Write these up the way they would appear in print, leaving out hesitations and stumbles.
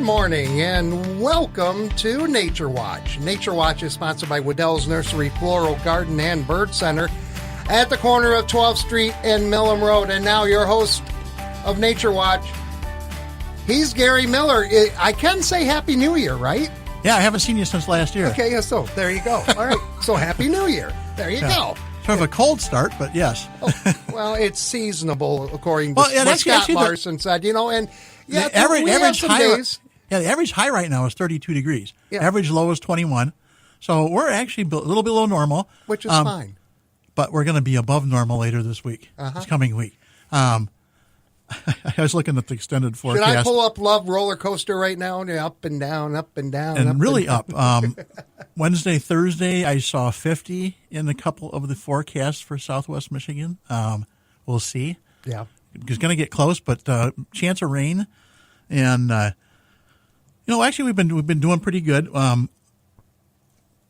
morning and welcome to Nature Watch. Nature Watch is sponsored by Waddell's Nursery Floral Garden and Bird Center at the corner of 12th Street and Millam Road. And now your host of Nature Watch, he's Gary Miller. I can say Happy New Year, right? Yeah, I haven't seen you since last year. Okay, yeah, so there you go. All right, so Happy New Year. There you go. Sort of a cold start, but yes. Well, it's seasonable, according to what Scott Larson said, and yeah, the average high, days. Yeah, the average high right now is 32 degrees. Yeah. Average low is 21. So we're actually a little below normal. Which is fine. But we're going to be above normal later this week, this coming week. I was looking at the extended forecast. Should I pull up Love Roller Coaster right now? Up and down, up and down. And up really and up. Wednesday, Thursday, I saw 50 in a couple of the forecasts for Southwest Michigan. We'll see. Yeah. It's going to get close, but chance of rain. And, actually we've been doing pretty good.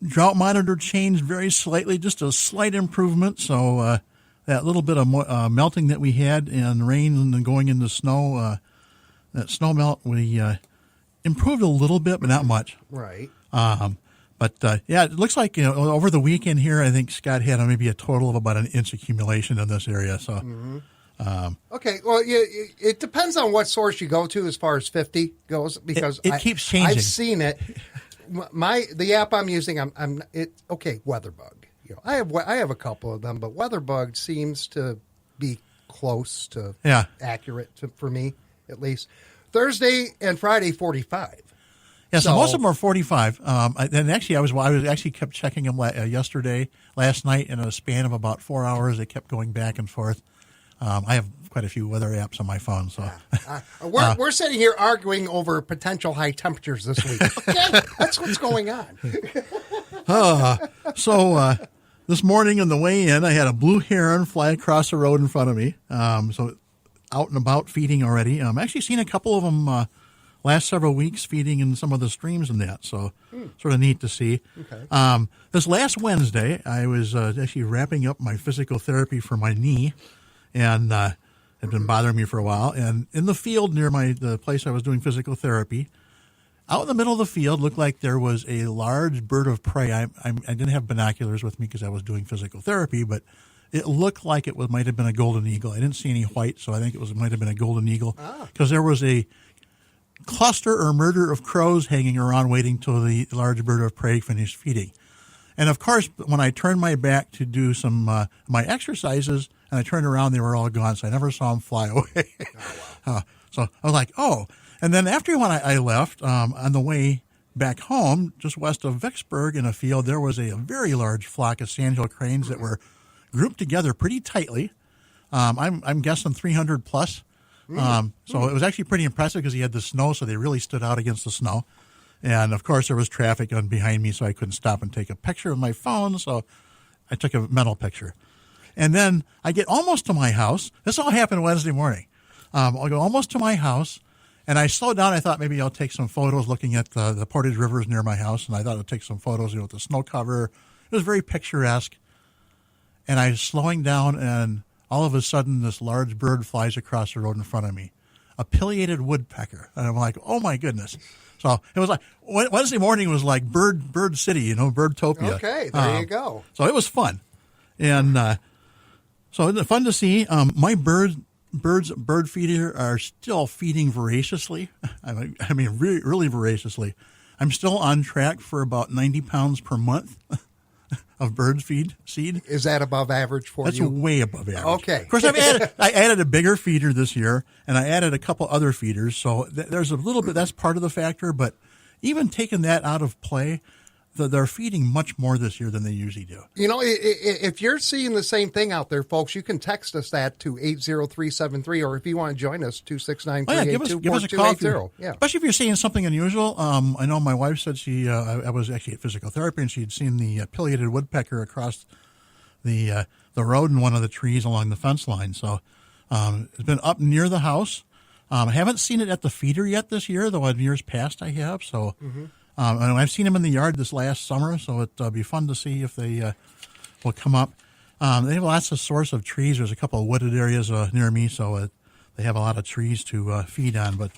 Drought monitor changed very slightly, just a slight improvement. So that little bit of melting that we had and rain and then going into snow, that snow melt, we improved a little bit, but not much. Right. But it looks like, over the weekend here, I think Scott had maybe a total of about an inch accumulation in this area. So, okay. Well, it depends on what source you go to as far as 50 goes, because it keeps changing. I've seen it. The app I'm using, WeatherBug. I have a couple of them, but WeatherBug seems to be close to accurate for me, at least. Thursday and Friday, 45. Yeah, so most of them are 45. And actually, I was kept checking them last night, in a span of about 4 hours. They kept going back and forth. I have quite a few weather apps on my phone, so we're sitting here arguing over potential high temperatures this week. Okay, that's what's going on. So this morning on the way in, I had a blue heron fly across the road in front of me. So out and about feeding already. I'm actually seen a couple of them last several weeks feeding in some of the streams and that. So sort of neat to see. Okay. This last Wednesday, I was actually wrapping up my physical therapy for my knee, and had been bothering me for a while. And in the field near the place I was doing physical therapy, out in the middle of the field, looked like there was a large bird of prey. I didn't have binoculars with me because I was doing physical therapy, but it looked like it might have been a golden eagle. I didn't see any white, so I think it might have been a golden eagle, because there was a cluster or murder of crows hanging around waiting till the large bird of prey finished feeding. And of course, when I turned my back to do some my exercises and I turned around, they were all gone, so I never saw them fly away. So I was like, oh. And then after when I left, on the way back home, just west of Vicksburg in a field, there was a very large flock of sandhill cranes that were grouped together pretty tightly. I'm guessing 300 plus. So it was actually pretty impressive because he had the snow, so they really stood out against the snow. And, of course, there was traffic on behind me, so I couldn't stop and take a picture with my phone, so I took a mental picture. And then I get almost to my house. This all happened Wednesday morning. I'll go almost to my house, and I slowed down. I thought maybe I'll take some photos looking at the Portage Rivers near my house, and I thought I'd take some photos with the snow cover. It was very picturesque. And I was slowing down, and all of a sudden this large bird flies across the road in front of me, a pileated woodpecker. And I'm like, oh, my goodness. So it was like Wednesday morning was like Bird City, Birdtopia. Okay, there you go. So it was fun. And so it was fun to see. My bird feeder are still feeding voraciously. I mean, really voraciously. I'm still on track for about 90 pounds per month of bird seed. Is that above average for That's you? That's way above average. Okay. Of course, I added a bigger feeder this year, and I added a couple other feeders. So there's a little bit, that's part of the factor. But even taking that out of play, they're feeding much more this year than they usually do. If you're seeing the same thing out there, folks, you can text us that to 80373, or if you want to join us, 269-382-4280. Give us a call. Especially if you're seeing something unusual. I know my wife said I was actually at physical therapy, and she'd seen the pileated woodpecker across the road in one of the trees along the fence line. So it's been up near the house. I haven't seen it at the feeder yet this year, though in years past I have. So. And I've seen them in the yard this last summer, so it'll be fun to see if they will come up. They have lots of source of trees. There's a couple of wooded areas near me, so they have a lot of trees to feed on, but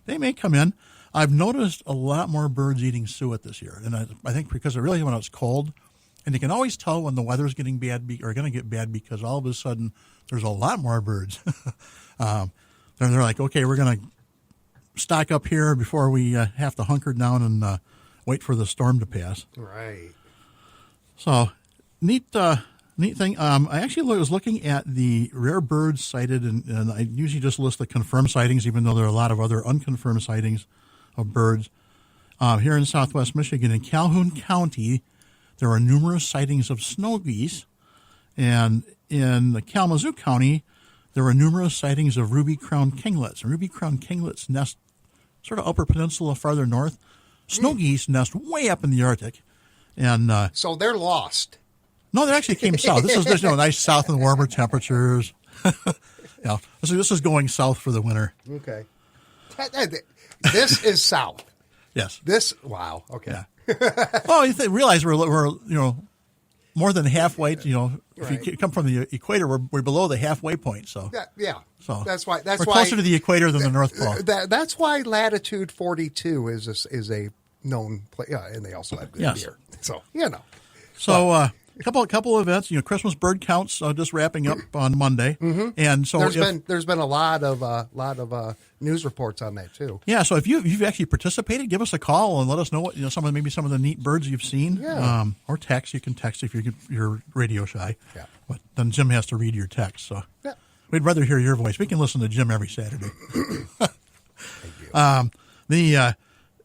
they may come in. I've noticed a lot more birds eating suet this year, and I think because really when it's cold, and you can always tell when the weather's getting bad or going to get bad because all of a sudden there's a lot more birds. They're like, okay, we're going to stock up here before we have to hunker down and wait for the storm to pass. Right. So neat thing. I actually was looking at the rare birds sighted, and I usually just list the confirmed sightings, even though there are a lot of other unconfirmed sightings of birds. Here in southwest Michigan, in Calhoun County, there are numerous sightings of snow geese. And in Kalamazoo County, there were numerous sightings of ruby-crowned kinglets. And ruby-crowned kinglets nest sort of upper peninsula farther north. Snow geese nest way up in the Arctic. And so they're lost. No, they actually came south. This is nice south and warmer temperatures. This is going south for the winter. Okay. This is south. Yes. Wow. Okay. Yeah. Well, you realize we're more than halfway. If you come from the equator, we're below the halfway point. So yeah. So that's why we're closer to the equator than the North Pole. That's why latitude 42 is a known place. Yeah, and they also have good beer. So So couple of events. Christmas bird counts just wrapping up on Monday, and so there's been a lot of news reports on that too. Yeah, so if you've actually participated, give us a call and let us know what some of the neat birds you've seen. Yeah. Or text. You can text if you're radio shy. Yeah. But then Jim has to read your text. So yeah. We'd rather hear your voice. We can listen to Jim every Saturday. Thank you.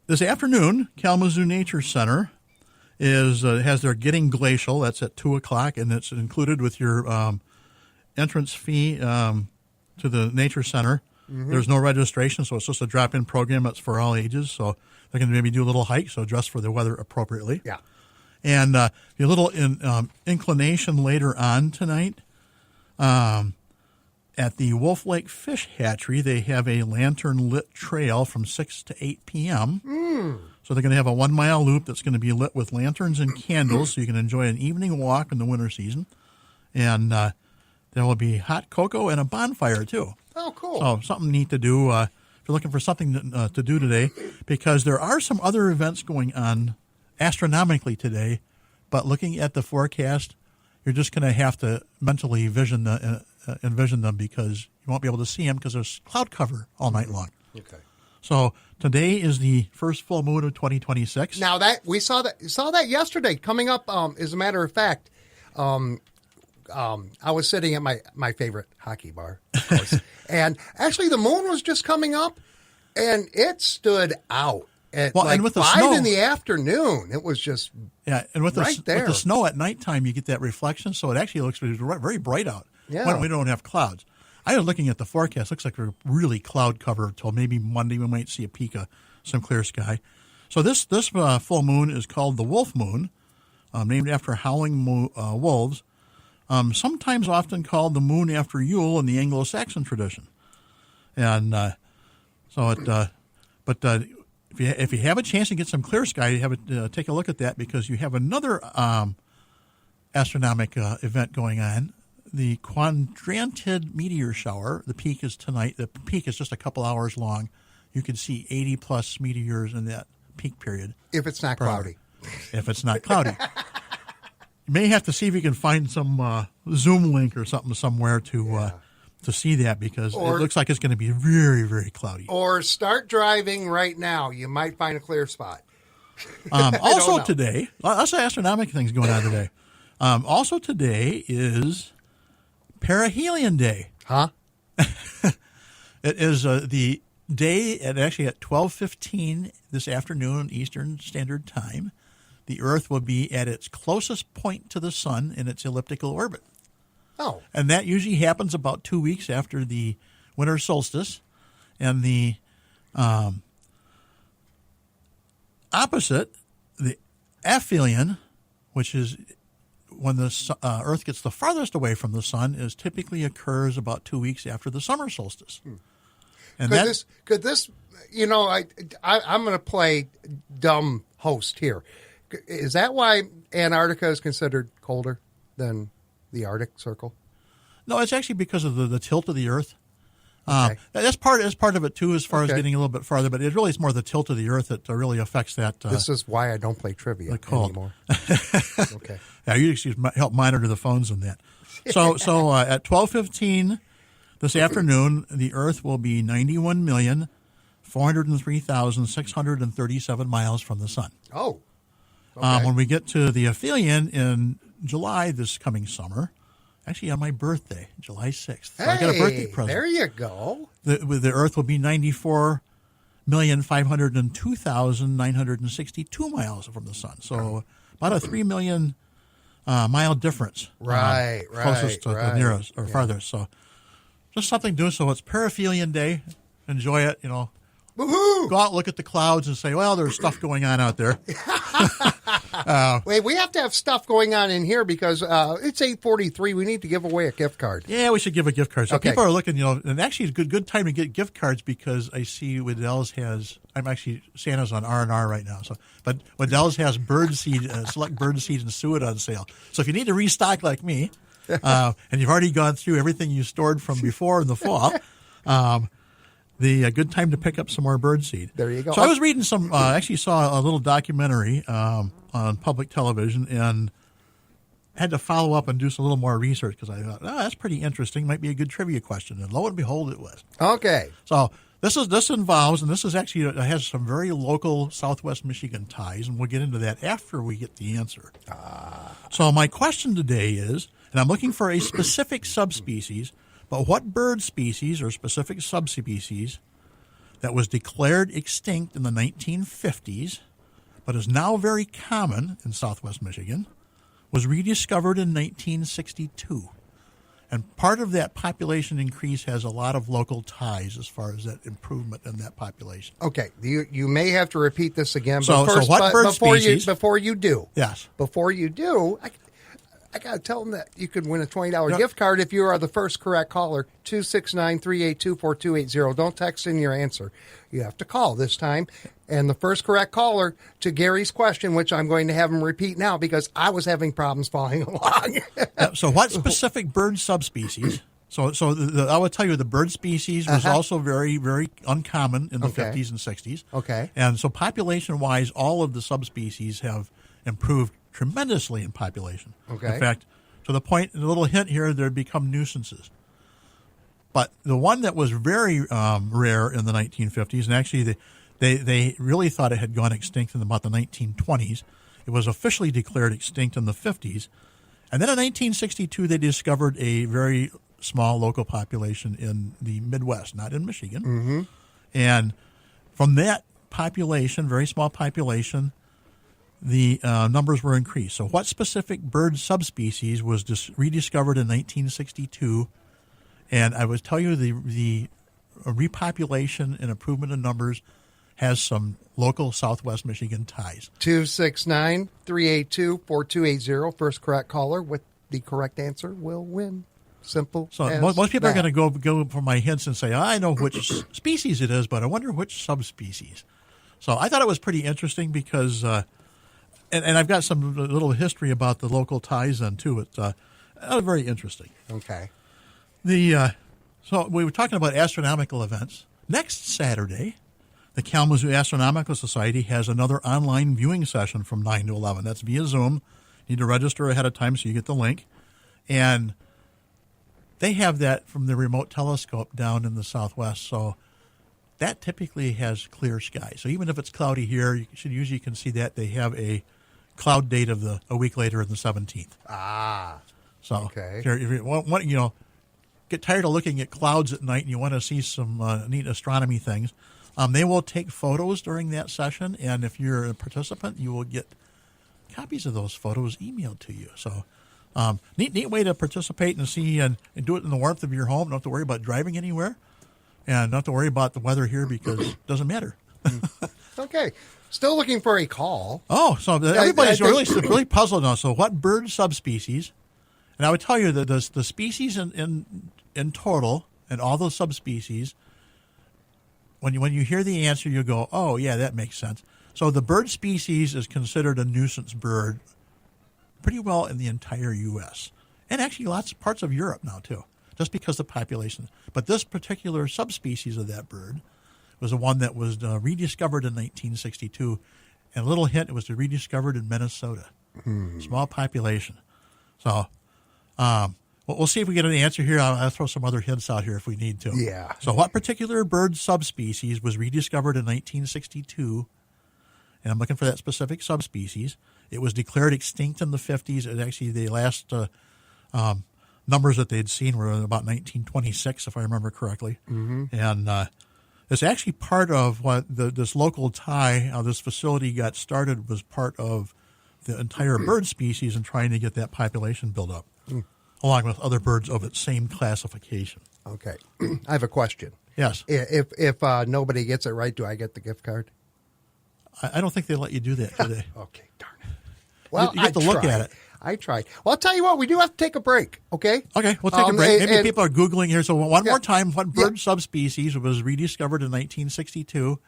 This afternoon, Kalamazoo Nature Center has their Getting Glacial. That's at 2:00, and it's included with your entrance fee to the Nature Center. Mm-hmm. There's no registration, so it's just a drop-in program that's for all ages. So they can maybe do a little hike, so dress for the weather appropriately. Yeah. And a little inclination later on tonight. At the Wolf Lake Fish Hatchery, they have a lantern-lit trail from 6 to 8 p.m. So they're going to have a 1-mile loop that's going to be lit with lanterns and candles so you can enjoy an evening walk in the winter season. And there will be hot cocoa and a bonfire, too. Oh, cool. So something neat to do if you're looking for something to do today, because there are some other events going on astronomically today, but looking at the forecast, you're just going to have to mentally envision them because you won't be able to see them because there's cloud cover all night long. Okay. So today is the first full moon of 2026. Now that we saw that yesterday coming up. As a matter of fact, I was sitting at my favorite hockey bar, of course, and actually the moon was just coming up, and it stood out at and with the 5 snow in the afternoon. It was just and with right there. With the snow at nighttime, you get that reflection, so it actually looks very bright out. Yeah. When we don't have clouds. I was looking at the forecast. Looks like we're really cloud covered until maybe Monday. We might see a peak of some clear sky. So this full moon is called the Wolf Moon, named after howling wolves. Sometimes often called the moon after Yule in the Anglo-Saxon tradition. And if you have a chance to get some clear sky, take a look at that, because you have another astronomic event going on. The Quadrantid meteor shower. The peak is tonight. The peak is just a couple hours long. You can see 80-plus meteors in that peak period. if it's not cloudy. If it's not cloudy. You may have to see if you can find some Zoom link or something somewhere to see that, because it looks like it's going to be very, very cloudy. Or start driving right now. You might find a clear spot. Also today, lots of astronomical things going on today. Also today is Perihelion Day. Huh? It is the day, and actually at 12:15 this afternoon Eastern Standard Time, the Earth will be at its closest point to the sun in its elliptical orbit. Oh. And that usually happens about 2 weeks after the winter solstice. And the opposite, the aphelion, which is when the Earth gets the farthest away from the sun, typically occurs about 2 weeks after the summer solstice. And could this, I'm going to play dumb host here. Is that why Antarctica is considered colder than the Arctic Circle? No, it's actually because of the tilt of the Earth. That's part of it too, as far as Okay. getting a little bit farther. But it really is more the tilt of the Earth that really affects that. This is why I don't play trivia the cold. anymore. Okay. Yeah, you actually help monitor the phones in that. So at 12:15 this afternoon, the Earth will be 91,403,637 miles from the sun. Oh. Okay. When we get to the aphelion in July this coming summer, actually on my birthday, July 6th. So I got a birthday present. There you go. The Earth will be 94,502,962 miles from the sun. So about a 3 million mile difference. Right, closest to right. the nearest or farthest. So just something to do. So it's Paraphelion Day. Enjoy it, Woohoo! Go out, look at the clouds, and say, well, there's stuff going on out there. Wait, we have to have stuff going on in here because it's 8:43. We need to give away a gift card. Yeah, we should give a gift card. So Okay. people are looking, and actually it's a good time to get gift cards because I see Waddell's Santa's on R&R right now. But Waddell's has select bird seed and suet on sale. So if you need to restock like me, and you've already gone through everything you stored from before in the fall, the good time to pick up some more bird seed. There you go. So I was reading actually saw a little documentary on public television and had to follow up and do some little more research because I thought, that's pretty interesting. Might be a good trivia question. And lo and behold, it was. Okay. So this involves, and this is actually, it has some very local Southwest Michigan ties, and we'll get into that after we get the answer. So my question today is, and I'm looking for a specific subspecies, but what bird species or specific subspecies that was declared extinct in the 1950s, but is now very common in Southwest Michigan, was rediscovered in 1962. And part of that population increase has a lot of local ties as far as that improvement in that population. Okay. You may have to repeat this again. So But first, what bird species? Before you do. Yes. Before you do, I got to tell them that you could win a $20 gift card if you are the first correct caller, 269-382-4280. Don't text in your answer. You have to call this time. And the first correct caller to Gary's question, which I'm going to have him repeat now because I was having problems following along. So what specific bird subspecies? So I would tell you the bird species was also very, very uncommon in the 50s and 60s. Okay. And so population-wise, all of the subspecies have improved tremendously in population. Okay. In fact, to the point, a little hint here, they've become nuisances. But the one that was very rare in the 1950s, and actually they really thought it had gone extinct in about the 1920s. It was officially declared extinct in the 50s. And then in 1962, they discovered a very small local population in the Midwest, not in Michigan. Mm-hmm. And from that population, very small population, the numbers were increased. So what specific bird subspecies was rediscovered in 1962? And I would tell you the repopulation and improvement in numbers has some local Southwest Michigan ties. 269-382-4280. First correct caller with the correct answer will win. Simple. So as most people that. are going to go for my hints and say, I know which species it is, but I wonder which subspecies. So I thought it was pretty interesting because, and I've got some little history about the local ties then too. It's very interesting. Okay. So we were talking about astronomical events. Next Saturday, the Kalamazoo Astronomical Society has another online viewing session from 9 to 11. That's via Zoom. You need to register ahead of time so you get the link. And they have that from the remote telescope down in the southwest. So that typically has clear sky. So even if it's cloudy here, you should usually can see that. They have a cloud date of a week later in the 17th. So okay. if you want, get tired of looking at clouds at night and you want to see some neat astronomy things, they will take photos during that session, and if you're a participant, you will get copies of those photos emailed to you. So neat way to participate and see and do it in the warmth of your home. Don't have to worry about driving anywhere, and don't have to worry about the weather here because it doesn't matter. Okay. Still looking for a call. Oh, so everybody's really puzzled now. So what bird subspecies? And I would tell you that the species in total and all those subspecies, when you hear the answer, you go, oh, yeah, that makes sense. So the bird species is considered a nuisance bird pretty well in the entire U.S. and actually lots of parts of Europe now, too. just because the population. But this particular subspecies of that bird was the one that was rediscovered in 1962. And a little hint, it was rediscovered in Minnesota. Small population. So we'll see if we get an answer here. I'll throw some other hints out here if we need to. Yeah. So what particular bird subspecies was rediscovered in 1962? And I'm looking for that specific subspecies. It was declared extinct in the 50s. And actually, the last numbers that they'd seen were about 1926, if I remember correctly. And it's actually part of what this local tie, how this facility got started, was part of the entire bird species and trying to get that population built up, along with other birds of its same classification. Okay. I have a question. Yes. If nobody gets it right, do I get the gift card? I don't think they let you do that today. Okay, darn it. Well, you have to look at it. I tried. Well, I'll tell you what, we do have to take a break, okay? Okay, we'll take a break. Maybe people are Googling here. So one Yeah. more time, what bird subspecies was rediscovered in 1962?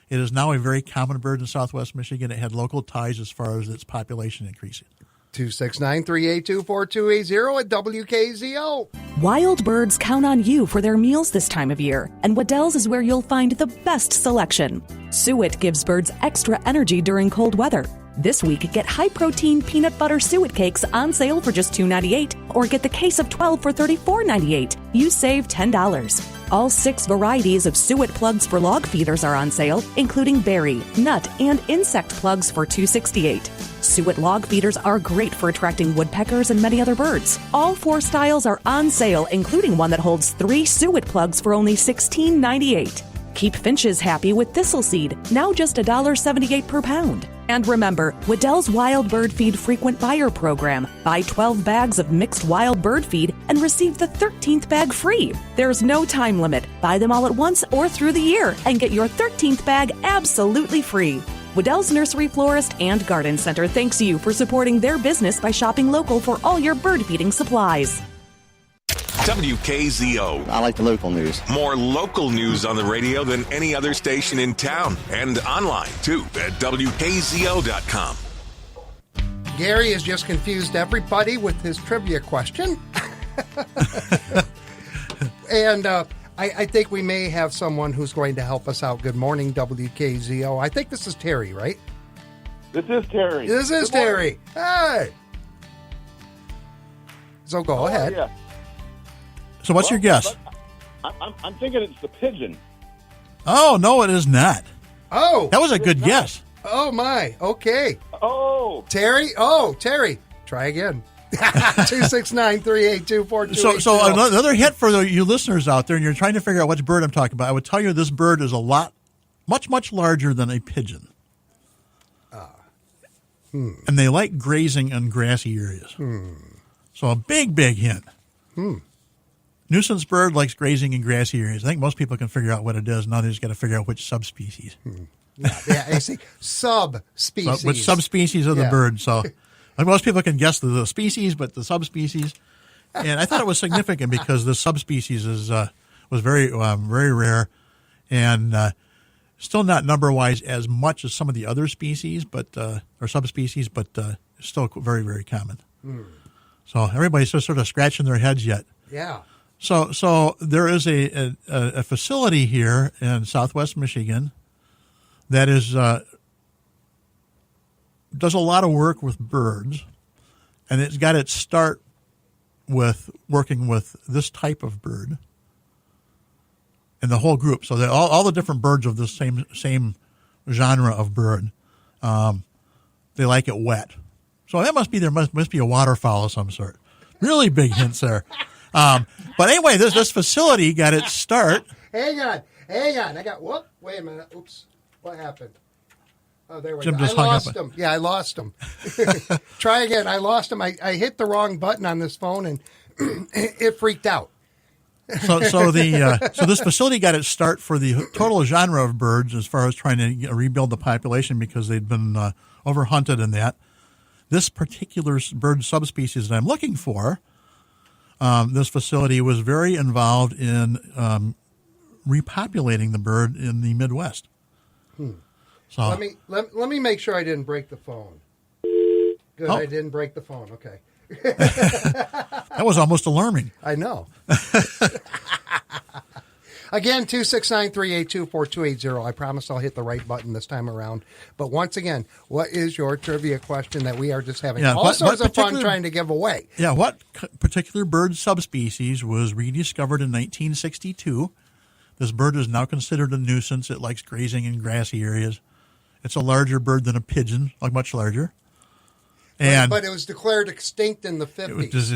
It is now a very common bird in southwest Michigan. It had local ties as far as its population increasing. 269-382-4280 at WKZO. Wild birds count on you for their meals this time of year, and Waddell's is where you'll find the best selection. Suet gives birds extra energy during cold weather. This week, get high-protein peanut butter suet cakes on sale for just $2.98, or get the case of 12 for $34.98. You save $10. All 6 varieties of suet plugs for log feeders are on sale, including berry, nut, and insect plugs for $2.68. Suet log feeders are great for attracting woodpeckers and many other birds. All 4 styles are on sale, including one that holds 3 suet plugs for only $16.98. Keep finches happy with thistle seed, now just $1.78 per pound. And remember, Waddell's Wild Bird Feed Frequent Buyer Program. Buy 12 bags of mixed wild bird feed and receive the 13th bag free. There's no time limit. Buy them all at once or through the year and get your 13th bag absolutely free. Waddell's Nursery Florist and Garden Center thanks you for supporting their business by shopping local for all your bird feeding supplies. WKZO. I like the local news. More local news on the radio than any other station in town. And online, too, at WKZO.com. Gary has just confused everybody with his trivia question. And I think we may have someone who's going to help us out. Good morning, WKZO. I think this is Terry, right? This is Terry. This is Terry. Hey. So go ahead. Yeah. So what's your guess? I'm thinking it's the pigeon. Oh, no, it is not. Oh. That was a good guess. Oh, my. Okay. Oh. Terry. Try again. 269-382-4280. So another hint for you listeners out there, and you're trying to figure out which bird I'm talking about. I would tell you this bird is much larger than a pigeon. And they like grazing in grassy areas. So a big hint. Nuisance bird likes grazing in grassy areas. I think most people can figure out what it is. Now they just got to figure out which subspecies. Yeah, I see. Subspecies. Which subspecies of the bird. So most people can guess the species, but the subspecies. And I thought it was significant because the subspecies was very rare and still not number-wise as much as some of the other species, or subspecies, but still very, very common. So everybody's just sort of scratching their heads yet. Yeah. So there is a facility here in southwest Michigan that is does a lot of work with birds, and it's got its start with working with this type of bird and the whole group. So all the different birds of the same genre of bird, they like it wet. So that must be must be a waterfowl of some sort. Really big hints there. But anyway, this facility got its start. Hang on. Wait a minute. Oops. What happened? Oh, there we Jim go. just I hung lost up. him. Yeah, I lost him. Try again. I lost him. I hit the wrong button on this phone, and it freaked out. So this facility got its start for the total genre of birds as far as trying to rebuild the population because they'd been overhunted in that. This particular bird subspecies that I'm looking for, this facility was very involved in repopulating the bird in the Midwest. So Let me make sure I didn't break the phone. Good, I didn't break the phone. Okay. That was almost alarming. I know. Again, 269-382-4280. I promise I'll hit the right button this time around. But once again, what is your trivia question that we are just having all sorts of fun trying to give away? Yeah, what particular bird subspecies was rediscovered in 1962? This bird is now considered a nuisance. It likes grazing in grassy areas. It's a larger bird than a pigeon, like much larger. But it was declared extinct in the 50s. It was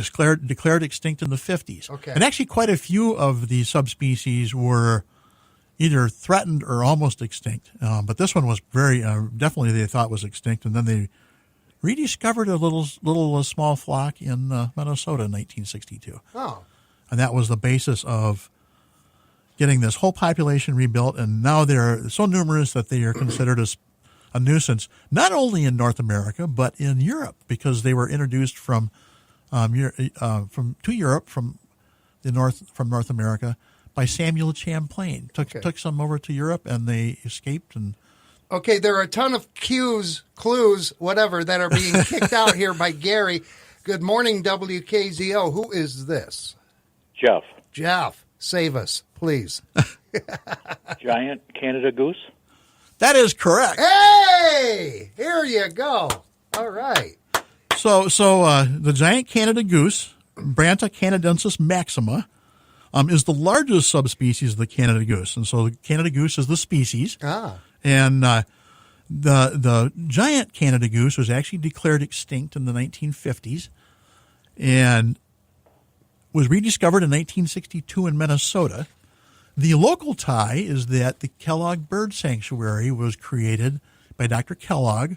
declared extinct in the 50s. Okay. And actually quite a few of the subspecies were either threatened or almost extinct. But this one was very, definitely they thought was extinct. And then they rediscovered a little small flock in Minnesota in 1962. Oh. And that was the basis of getting this whole population rebuilt. And now they're so numerous that they are considered as a nuisance, not only in North America but in Europe, because they were introduced from Europe from North America by Samuel Champlain. Took some over to Europe, and they escaped. And okay, there are a ton of clues, whatever, that are being kicked out here by Gary. Good morning, WKZO. Who is this? Jeff. Jeff, save us, please. Giant Canada goose? that is correct. Hey, here you go. All right. So the giant Canada goose, Branta canadensis maxima, is the largest subspecies of the Canada goose. And so the Canada goose is the species. And the giant Canada goose was actually declared extinct in the 1950s and was rediscovered in 1962 in Minnesota. The local tie is that the Kellogg Bird Sanctuary was created by Dr. Kellogg,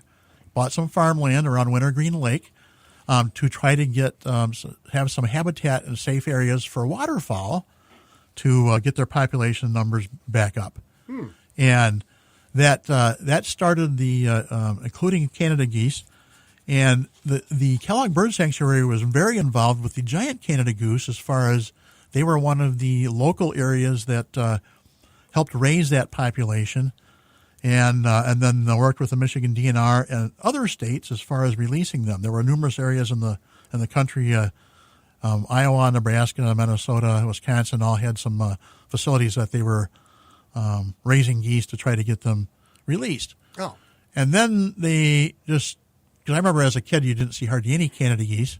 bought some farmland around Wintergreen Lake to try to get have some habitat and safe areas for waterfowl to get their population numbers back up. And that started the including Canada geese. And the Kellogg Bird Sanctuary was very involved with the giant Canada goose as far as they were one of the local areas that helped raise that population, and then they worked with the Michigan DNR and other states as far as releasing them. There were numerous areas in the country, Iowa, Nebraska, Minnesota, Wisconsin, all had some facilities that they were raising geese to try to get them released. Oh. And then they just, because I remember as a kid you didn't see hardly any Canada geese,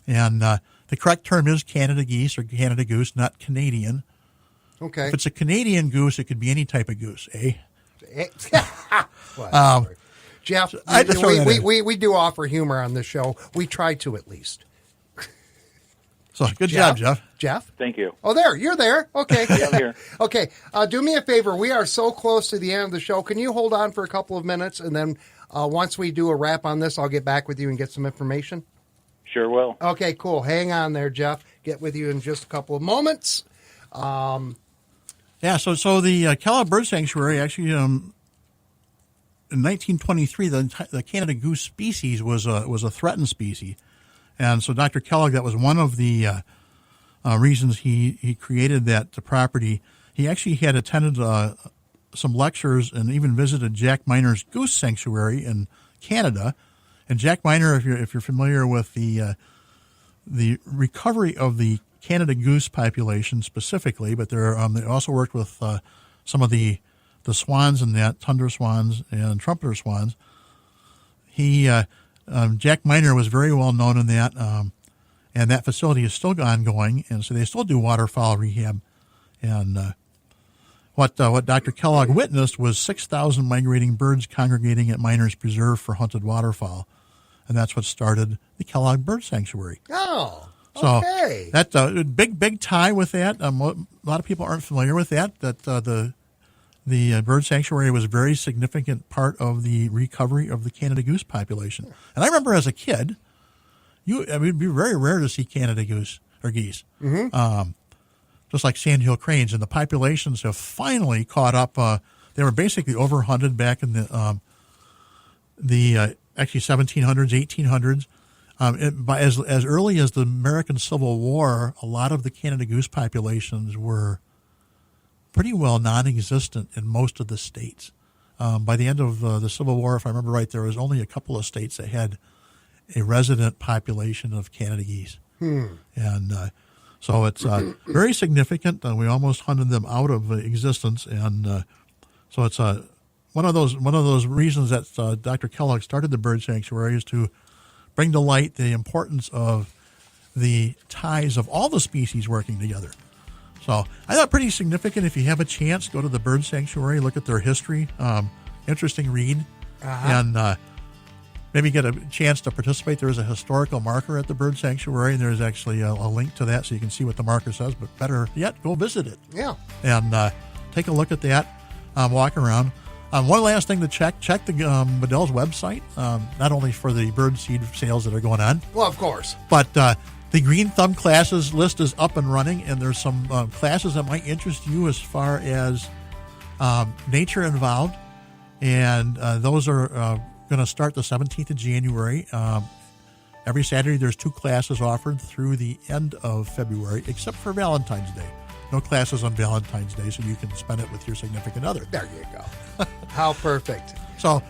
and the correct term is Canada geese or Canada goose, not Canadian. Okay. If it's a Canadian goose, it could be any type of goose, eh? Jeff, we do offer humor on this show. We try to, at least. So good job, Jeff. Jeff? Thank you. Oh, there. You're there. Okay. Yeah, I'm here. Okay. Do me a favor. We are so close to the end of the show. Can you hold on for a couple of minutes? And then once we do a wrap on this, I'll get back with you and get some information. Sure will. Okay, cool. Hang on there, Jeff. Get with you in just a couple of moments. Yeah, so the Kellogg Bird Sanctuary actually, in 1923, the Canada goose species was a threatened species, and so Dr. Kellogg, that was one of the reasons he created that property. He actually had attended some lectures and even visited Jack Miner's Goose Sanctuary in Canada. And Jack Miner, if you're familiar with the recovery of the Canada goose population specifically, but they also worked with some of the swans and that, tundra swans and trumpeter swans. Jack Miner was very well known in that, and that facility is still ongoing, and so they still do waterfowl rehab. And what Dr. Kellogg witnessed was 6,000 migrating birds congregating at Miner's Preserve for hunted waterfowl. And that's what started the Kellogg Bird Sanctuary. Oh, okay. So that's a big tie with that. A lot of people aren't familiar with that. The bird sanctuary was a very significant part of the recovery of the Canada goose population. And I remember as a kid, it would be very rare to see Canada goose or geese. Mm-hmm. Just like sandhill cranes, and the populations have finally caught up. They were basically overhunted back in the actually 1700s, 1800s. As early as the American Civil War, a lot of the Canada goose populations were pretty well non-existent in most of the states. By the end of the Civil War, if I remember right, there was only a couple of states that had a resident population of Canada geese. And so it's very significant. We almost hunted them out of existence, and so it's one of those reasons that Dr. Kellogg started the bird sanctuary is to bring to light the importance of the ties of all the species working together. So I thought pretty significant. If you have a chance, go to the bird sanctuary, look at their history. Interesting read, and maybe get a chance to participate. There is a historical marker at the bird sanctuary, and there's actually a link to that so you can see what the marker says. But better yet, go visit it. Yeah. And take a look at that, walk around. One last thing to check the Waddell's website, not only for the bird seed sales that are going on. Well, of course. But the Green Thumb classes list is up and running, and there's some classes that might interest you as far as nature involved. And those are going to start the 17th of January. Every Saturday, there's 2 classes offered through the end of February, except for Valentine's Day. No classes on Valentine's Day, so you can spend it with your significant other. There you go. How perfect. So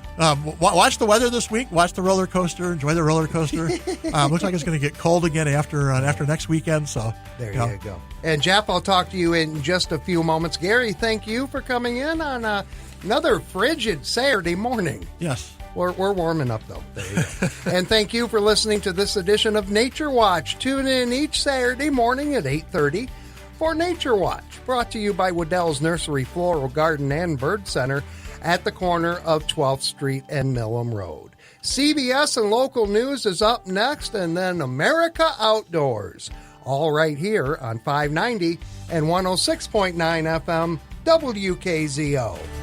watch the weather this week. Watch the roller coaster. Enjoy the roller coaster. Looks like it's going to get cold again after next weekend. So there you go. And Jeff, I'll talk to you in just a few moments. Gary, thank you for coming in on another frigid Saturday morning. Yes. We're warming up, though. There you go. And thank you for listening to this edition of Nature Watch. Tune in each Saturday morning at 8:30 for Nature Watch, brought to you by Waddell's Nursery, Floral Garden, and Bird Center at the corner of 12th Street and Millam Road. CBS and local news is up next, and then America Outdoors, all right here on 590 and 106.9 FM WKZO.